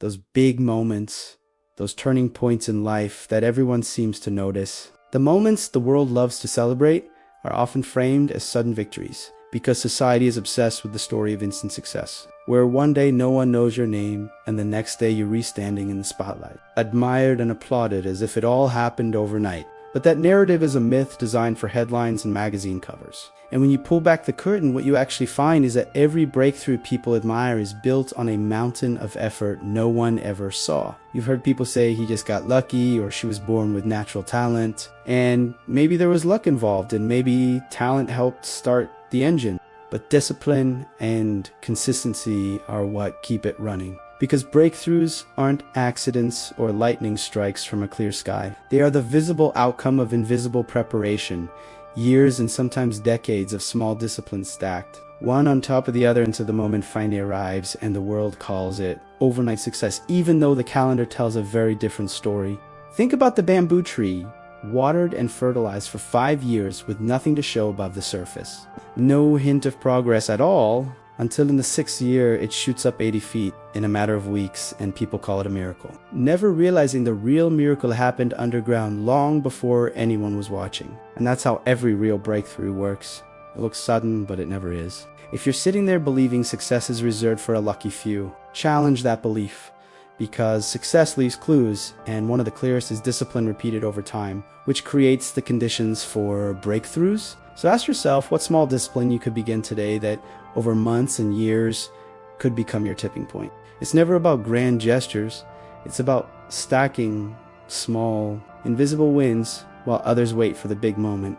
those big moments, those turning points in life that everyone seems to notice. The moments the world loves to celebrate are often framed as sudden victories because society is obsessed with the story of instant success, where one day no one knows your name and the next day you're re-standing in the spotlight, admired and applauded as if it all happened overnight. But that narrative is a myth designed for headlines and magazine covers. And when you pull back the curtain, what you actually find is that every breakthrough people admire is built on a mountain of effort no one ever saw. You've heard people say he just got lucky, or she was born with natural talent. And maybe there was luck involved, and maybe talent helped start the engine. But discipline and consistency are what keep it running. Because breakthroughs aren't accidents or lightning strikes from a clear sky. They are the visible outcome of invisible preparation, years and sometimes decades of small disciplines stacked, one on top of the other until the moment finally arrives and the world calls it overnight success, even though the calendar tells a very different story. Think about the bamboo tree, watered and fertilized for 5 years with nothing to show above the surface. No hint of progress at all, until in the 6th year it shoots up 80 feet in a matter of weeks and people call it a miracle. Never realizing the real miracle happened underground long before anyone was watching. And that's how every real breakthrough works. It looks sudden, but it never is. If you're sitting there believing success is reserved for a lucky few, challenge that belief. Because success leaves clues, and one of the clearest is discipline repeated over time, which creates the conditions for breakthroughs. So ask yourself what small discipline you could begin today that over months and years could become your tipping point. It's never about grand gestures. It's about stacking small, invisible wins while others wait for the big moment,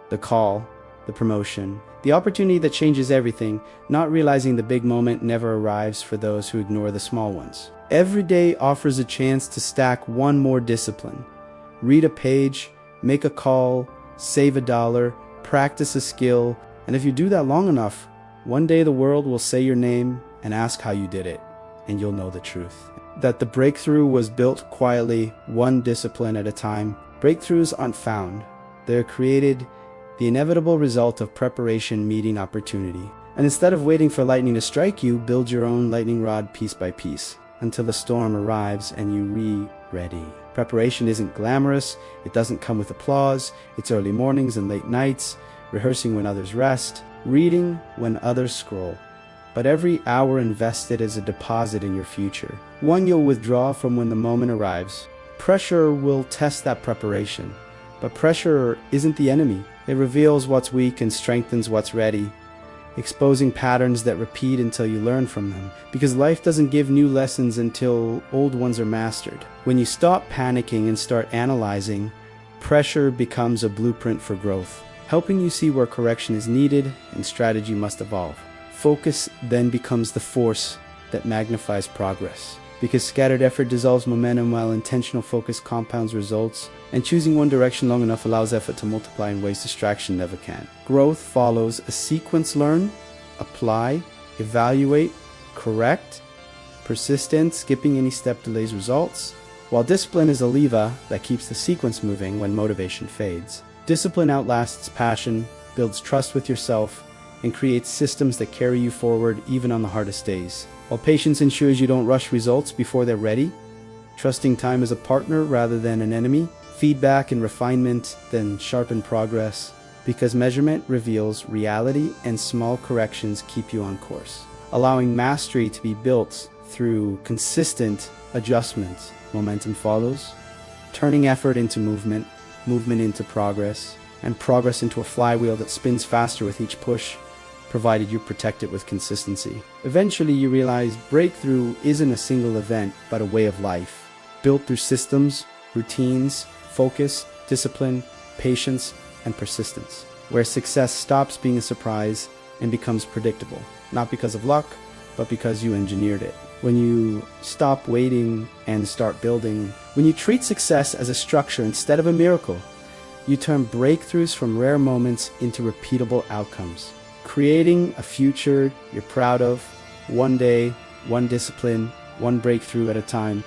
the call, the promotion, the opportunity that changes everything, not realizing the big moment never arrives for those who ignore the small ones. Every day offers a chance to stack one more discipline. Read a page, make a call, save $1, practice a skill, and if you do that long enough, one day the world will say your name and ask how you did it, and you'll know the truth. That the breakthrough was built quietly, one discipline at a time. Breakthroughs aren't found. They're created, the inevitable result of preparation meeting opportunity. And instead of waiting for lightning to strike you, build your own lightning rod piece by piece, until the storm arrives and you ready. Preparation isn't glamorous, it doesn't come with applause, it's early mornings and late nights, rehearsing when others rest, reading when others scroll. But every hour invested is a deposit in your future, one you'll withdraw from when the moment arrives. Pressure will test that preparation, but pressure isn't the enemy. It reveals what's weak and strengthens what's ready, exposing patterns that repeat until you learn from them. Because life doesn't give new lessons until old ones are mastered. When you stop panicking and start analyzing, pressure becomes a blueprint for growth, helping you see where correction is needed and strategy must evolve. Focus then becomes the force that magnifies progress. Because scattered effort dissolves momentum while intentional focus compounds results, and choosing one direction long enough allows effort to multiply in ways distraction never can. Growth follows a sequence: learn, apply, evaluate, correct. Persistence, skipping any step delays results, while discipline is a lever that keeps the sequence moving when motivation fades. Discipline outlasts passion, builds trust with yourself, and creates systems that carry you forward even on the hardest days. While patience ensures you don't rush results before they're ready, trusting time as a partner rather than an enemy, feedback and refinement then sharpen progress, because measurement reveals reality and small corrections keep you on course, allowing mastery to be built through consistent adjustments. Momentum follows, turning effort into movement, movement into progress, and progress into a flywheel that spins faster with each push, provided you protect it with consistency. Eventually you realize breakthrough isn't a single event, but a way of life, built through systems, routines, focus, discipline, patience, and persistence, where success stops being a surprise and becomes predictable, not because of luck, but because you engineered it. When you stop waiting and start building, when you treat success as a structure instead of a miracle, you turn breakthroughs from rare moments into repeatable outcomes, creating a future you're proud of, one day, one discipline, one breakthrough at a time.